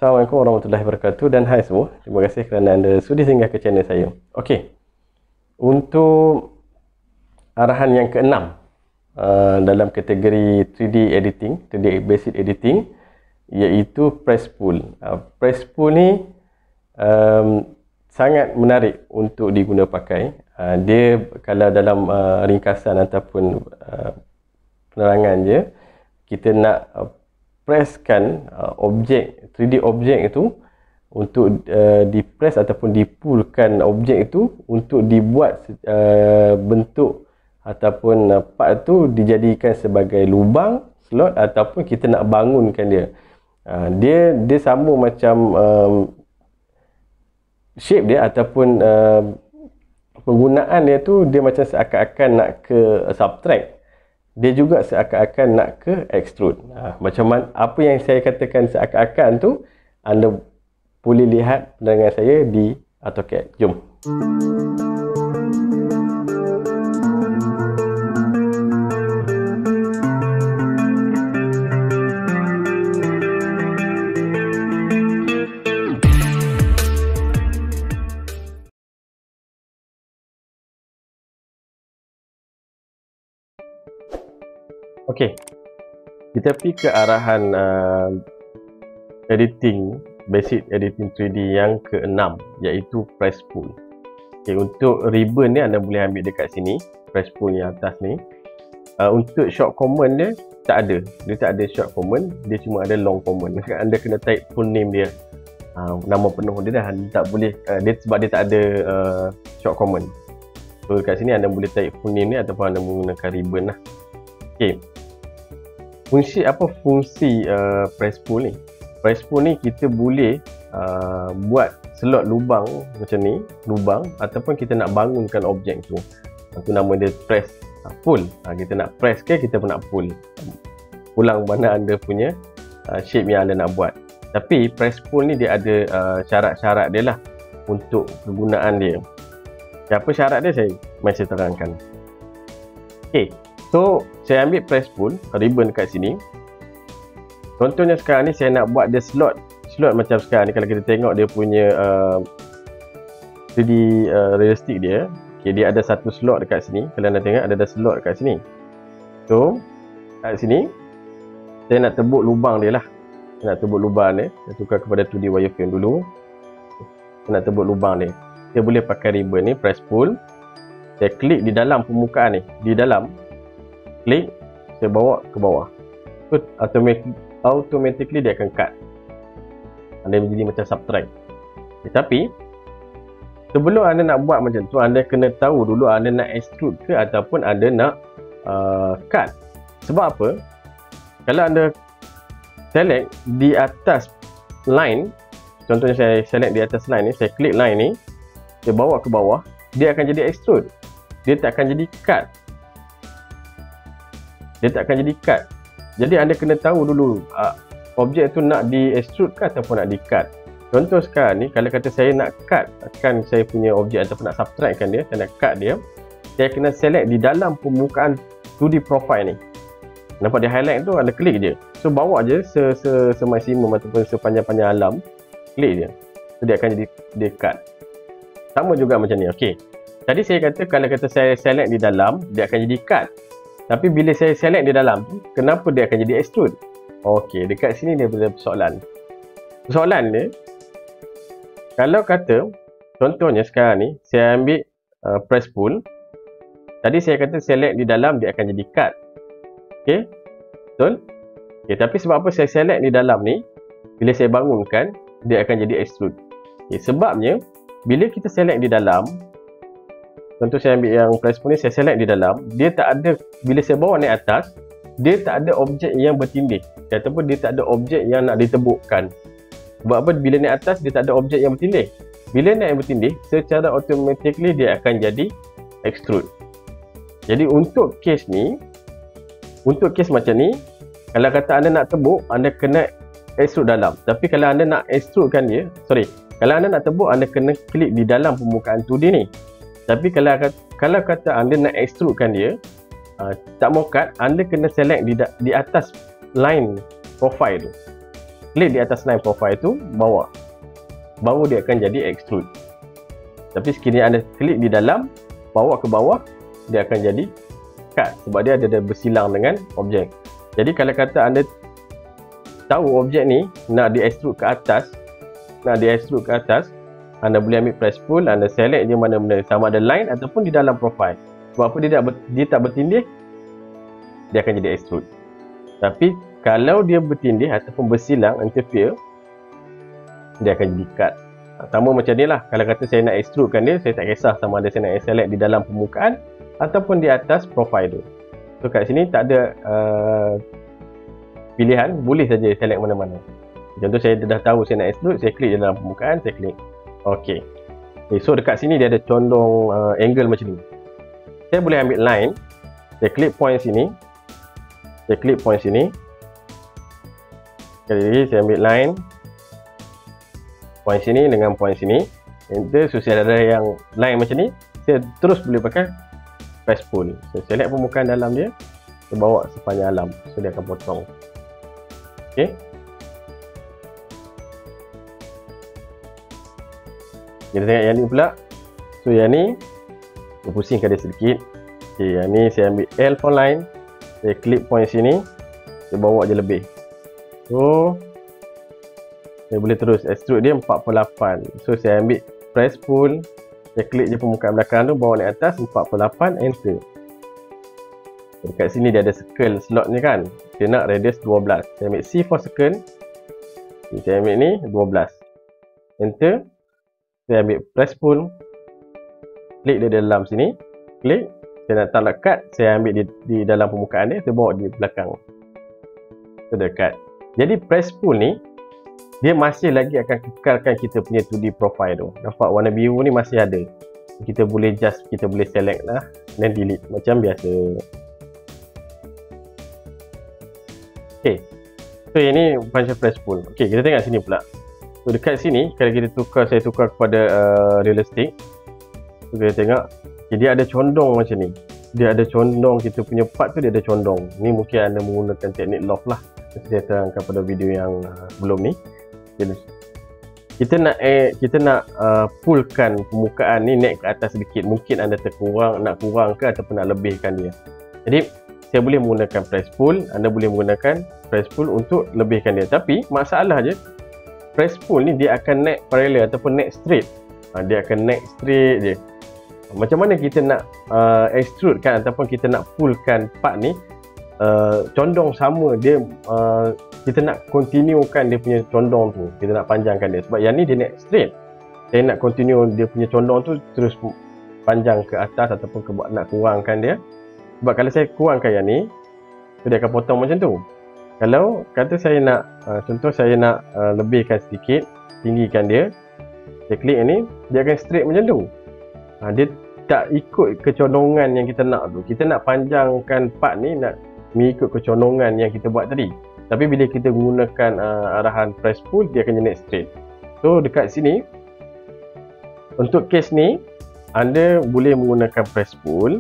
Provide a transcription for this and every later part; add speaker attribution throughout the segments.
Speaker 1: Assalamualaikum warahmatullahi wabarakatuh dan hai semua. Terima kasih kerana anda sudi singgah ke channel saya. Okey. Untuk arahan yang keenam dalam kategori 3D editing, 3D basic editing, iaitu press pull. Press pull ni sangat menarik untuk diguna pakai. Dia kalau dalam ringkasan ataupun penerangan je, kita nak presskan objek 3D objek itu untuk dipress ataupun dipullkan objek itu untuk dibuat bentuk ataupun part tu dijadikan sebagai lubang, slot, ataupun kita nak bangunkan dia. Dia sama macam shape dia ataupun penggunaan dia tu, dia macam seakan-akan nak ke subtract, dia juga seakan-akan nak ke extrude. Macam mana, apa yang saya katakan seakan-akan tu, anda boleh lihat penerangan saya di AutoCAD. Jom. Okey, kita pergi ke arahan editing, basic editing 3D yang ke-6, iaitu press pull. Okey, untuk ribbon ni anda boleh ambil dekat sini, press pull yang atas ni. Untuk short command dia tak ada, dia tak ada short command, dia cuma ada long command. Anda kena type full name dia, nama penuh dia dah, tak boleh dia, sebab dia tak ada short command. So dekat sini anda boleh type full name ni ataupun anda menggunakan ribbon lah. Okey. Fungsi press pull ni? Press pull ni kita boleh buat slot lubang macam ni, lubang, ataupun kita nak bangunkan objek tu. Itu nama dia press pull. Kita nak press ke kita pun nak pull. Pulang mana anda punya shape yang anda nak buat. Tapi press pull ni dia ada syarat-syarat dia lah untuk kegunaan dia. Apa syarat dia saya masih terangkan. Okey. So, saya ambil press pull, ribbon kat sini. Contohnya sekarang ni saya nak buat dia slot macam sekarang ni. Kalau kita tengok dia punya 3D realistic dia, okay, dia ada satu slot dekat sini. Kalau anda tengok ada slot dekat sini. So, kat sini saya nak tebuk lubang dia lah. Saya nak tebuk lubang dia. Saya tukar kepada 2D wireframe dulu. Saya nak tebuk lubang dia. Saya boleh pakai ribbon ni, press pull. Saya klik di dalam permukaan ni, di dalam. Klik, saya bawa ke bawah. So, automatically dia akan cut. Anda menjadi macam subtract. Tapi sebelum anda nak buat macam tu, anda kena tahu dulu anda nak extrude ke ataupun anda nak cut. Sebab apa? Kalau anda select di atas line, contohnya saya select di atas line ni, saya klik line ni, saya bawa ke bawah, dia akan jadi extrude. Dia tak akan jadi cut. Dia tak akan jadi cut. Jadi anda kena tahu dulu objek tu nak di extrude ke ataupun nak di cut. Contoh sekarang ni, kalau kata saya nak cut akan saya punya objek ataupun nak subtractkan dia, saya nak cut dia, saya kena select di dalam permukaan 2D profile ni. Nampak dia highlight tu, anda klik je. So bawa je semaksimum ataupun sepanjang-panjang alam, klik je. So dia akan jadi dia cut. Sama juga macam ni. Okey. Tadi saya kata kalau kata saya select di dalam, dia akan jadi cut. Tapi bila saya select di dalam tu, kenapa dia akan jadi extrude? Okey, dekat sini dia ada persoalan. Persoalan dia, kalau kata, contohnya sekarang ni, saya ambil press pull. Tadi saya kata select di dalam, dia akan jadi cut. Okey, betul? Okey, tapi sebab apa saya select di dalam ni, bila saya bangunkan, dia akan jadi extrude. Okey, sebabnya, bila kita select di dalam, contoh saya ambil yang press pull ni, saya select di dalam, dia tak ada, bila saya bawa naik atas, dia tak ada objek yang bertindih ataupun dia tak ada objek yang nak ditebukkan. Sebab apa? Bila naik atas, dia tak ada objek yang bertindih. Bila naik bertindih, secara automatically dia akan jadi extrude. Jadi untuk case ni, untuk case macam ni, kalau kata anda nak tebuk, anda kena extrude dalam. Tapi kalau anda nak extrudekan dia, kalau anda nak tebuk, anda kena klik di dalam permukaan 2D ni. Tapi kalau kata anda nak extrudekan dia, tak mau cut, anda kena select di atas line profile tu. klik di atas line profile tu, bawa. Baru dia akan jadi extrude. Tapi sekiranya anda klik di dalam, bawa ke bawah, dia akan jadi cut. Sebab dia ada bersilang dengan objek. Jadi kalau kata anda tahu objek ni nak di extrude ke atas, anda boleh ambil press pull, anda select je mana-mana, sama ada line ataupun di dalam profile. Sebab apa dia tak bertindih, dia akan jadi extrude. Tapi kalau dia bertindih ataupun bersilang, interfere, dia akan jadi cut. Sama macam ni lah, kalau kata saya nak extrudekan dia, saya tak kisah sama ada saya nak select di dalam permukaan ataupun di atas profile tu. So kat sini tak ada pilihan, boleh saja select mana-mana. Contoh saya dah tahu saya nak extrude, saya klik dalam permukaan, saya klik OK. So dekat sini dia ada condong angle macam ni. Saya boleh ambil line, saya klik point sini, sekali lagi saya ambil line point sini dengan point sini. Enter. So saya ada yang line macam ni, saya terus boleh pakai press pull. Saya select permukaan dalam dia, saya bawa sepanjang alam, so dia akan potong. Ok, kita tengok yang ni pula. So yang ni saya pusingkan dia sedikit. Ok, yang ni saya ambil L for line, saya klik point sini, saya bawa je lebih. So saya boleh terus extrude dia 48. So saya ambil press pull, saya klik je permukaan belakang tu, bawa naik atas 48, enter. Dekat sini dia ada circle slot ni kan, saya nak radius 12. Saya ambil C for circle, saya ambil ni 12, enter. Saya ambil press pull, klik dia dalam sini, klik, saya nak tarik cut, saya ambil di dalam permukaan dia, saya bawa di belakang, so dekat. Jadi press pull ni dia masih lagi akan kekalkan kita punya 2D profile tu. Nampak warna biru ni masih ada, kita boleh kita boleh select lah dan delete macam biasa. Ok, so ini function press pull. Ok, kita tengok sini pula. So dekat sini kalau kita saya tukar kepada realistic, so kita tengok dia ada condong macam ni. Dia ada condong, kita punya part tu dia ada condong. Ni mungkin anda menggunakan teknik loft lah, saya terangkan pada video yang sebelum ni. Kita nak pullkan permukaan ni naik ke atas sedikit. Mungkin anda nak kurang ke ataupun nak lebihkan dia. Jadi saya boleh menggunakan press pull, anda boleh menggunakan press pull untuk lebihkan dia. Tapi masalah je, press pull ni dia akan naik parallel ataupun naik straight. Dia akan naik straight je. Macam mana kita nak extrude kan ataupun kita nak pullkan part ni condong sama dia, kita nak continuekan dia punya condong tu, kita nak panjangkan dia. Sebab yang ni dia naik straight, saya nak continue dia punya condong tu terus panjang ke atas ataupun nak kurangkan dia. Sebab kalau saya kurangkan yang ni, dia akan potong macam tu. Kalau kata saya nak contoh saya nak lebihkan sedikit, tinggikan dia, saya klik yang ni, dia akan straight macam tu. Dia tak ikut kecondongan yang kita nak tu. Kita nak panjangkan part ni, nak mengikut kecondongan yang kita buat tadi. Tapi bila kita menggunakan arahan press pull, dia akan naik straight. So dekat sini, untuk case ni anda boleh menggunakan press pull,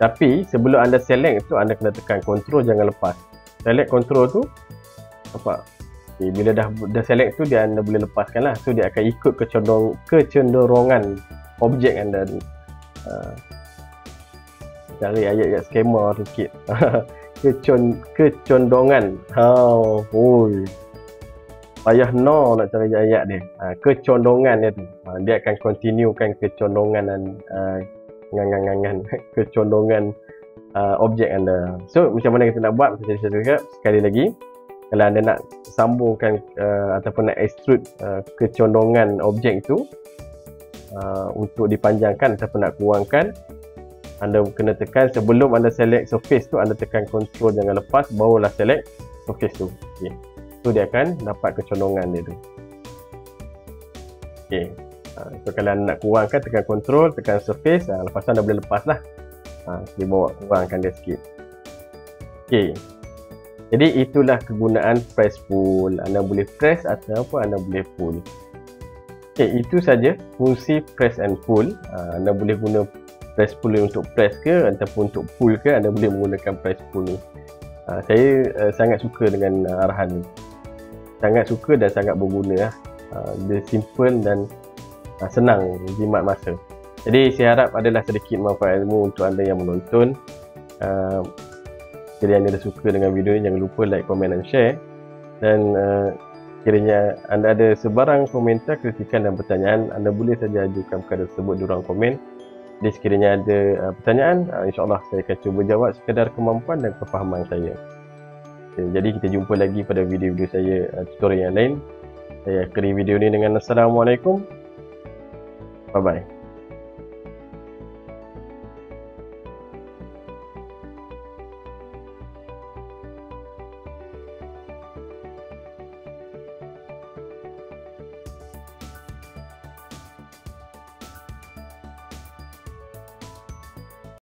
Speaker 1: tapi sebelum anda select tu, anda kena tekan control, jangan lepas. Select control tu, nampak? Okay, bila dah select tu, anda boleh lepaskan lah. So dia akan ikut kecenderungan objek anda tu. Cari ayat-ayat skema tu sikit. Kecondongan. Payah no nak cari ayat dia. Kecondongan dia tu. Dia akan continuekan kecondongan kecondongan objek anda. So macam mana kita nak buat? Macam saya cakap sekali lagi, kalau anda nak sambungkan ataupun nak extrude kecondongan objek tu untuk dipanjangkan ataupun nak kurangkan, anda kena tekan sebelum anda select surface tu, anda tekan control, jangan lepas, barulah select surface tu. Okay. So dia akan dapat kecondongan dia tu. Okay. So kalau anda nak kurangkan, tekan control, tekan surface, lepas tu anda boleh lepas lah. Dia bawa kurangkan dia sikit. Okay. Jadi itulah kegunaan press pull. Anda boleh press ataupun anda boleh pull. Okay, itu saja fungsi press and pull. Anda boleh guna press pull untuk press ke ataupun untuk pull ke, anda boleh menggunakan press pull ni. Saya sangat suka dengan arahan ni. sangat suka dan sangat berguna lah. Dia simple dan senang jimat masa. Jadi saya harap adalah sedikit manfaat ilmu untuk anda yang menonton. Sekiranya anda suka dengan video ini, jangan lupa like, komen dan share. Dan sekiranya anda ada sebarang komentar, kritikan dan pertanyaan, anda boleh saja ajukan perkara tersebut di ruang komen. Jadi sekiranya ada pertanyaan, insyaAllah saya akan cuba jawab sekadar kemampuan dan kefahaman saya. Jadi kita jumpa lagi pada video-video saya tutorial yang lain. Saya akhiri video ini dengan Assalamualaikum. Bye bye.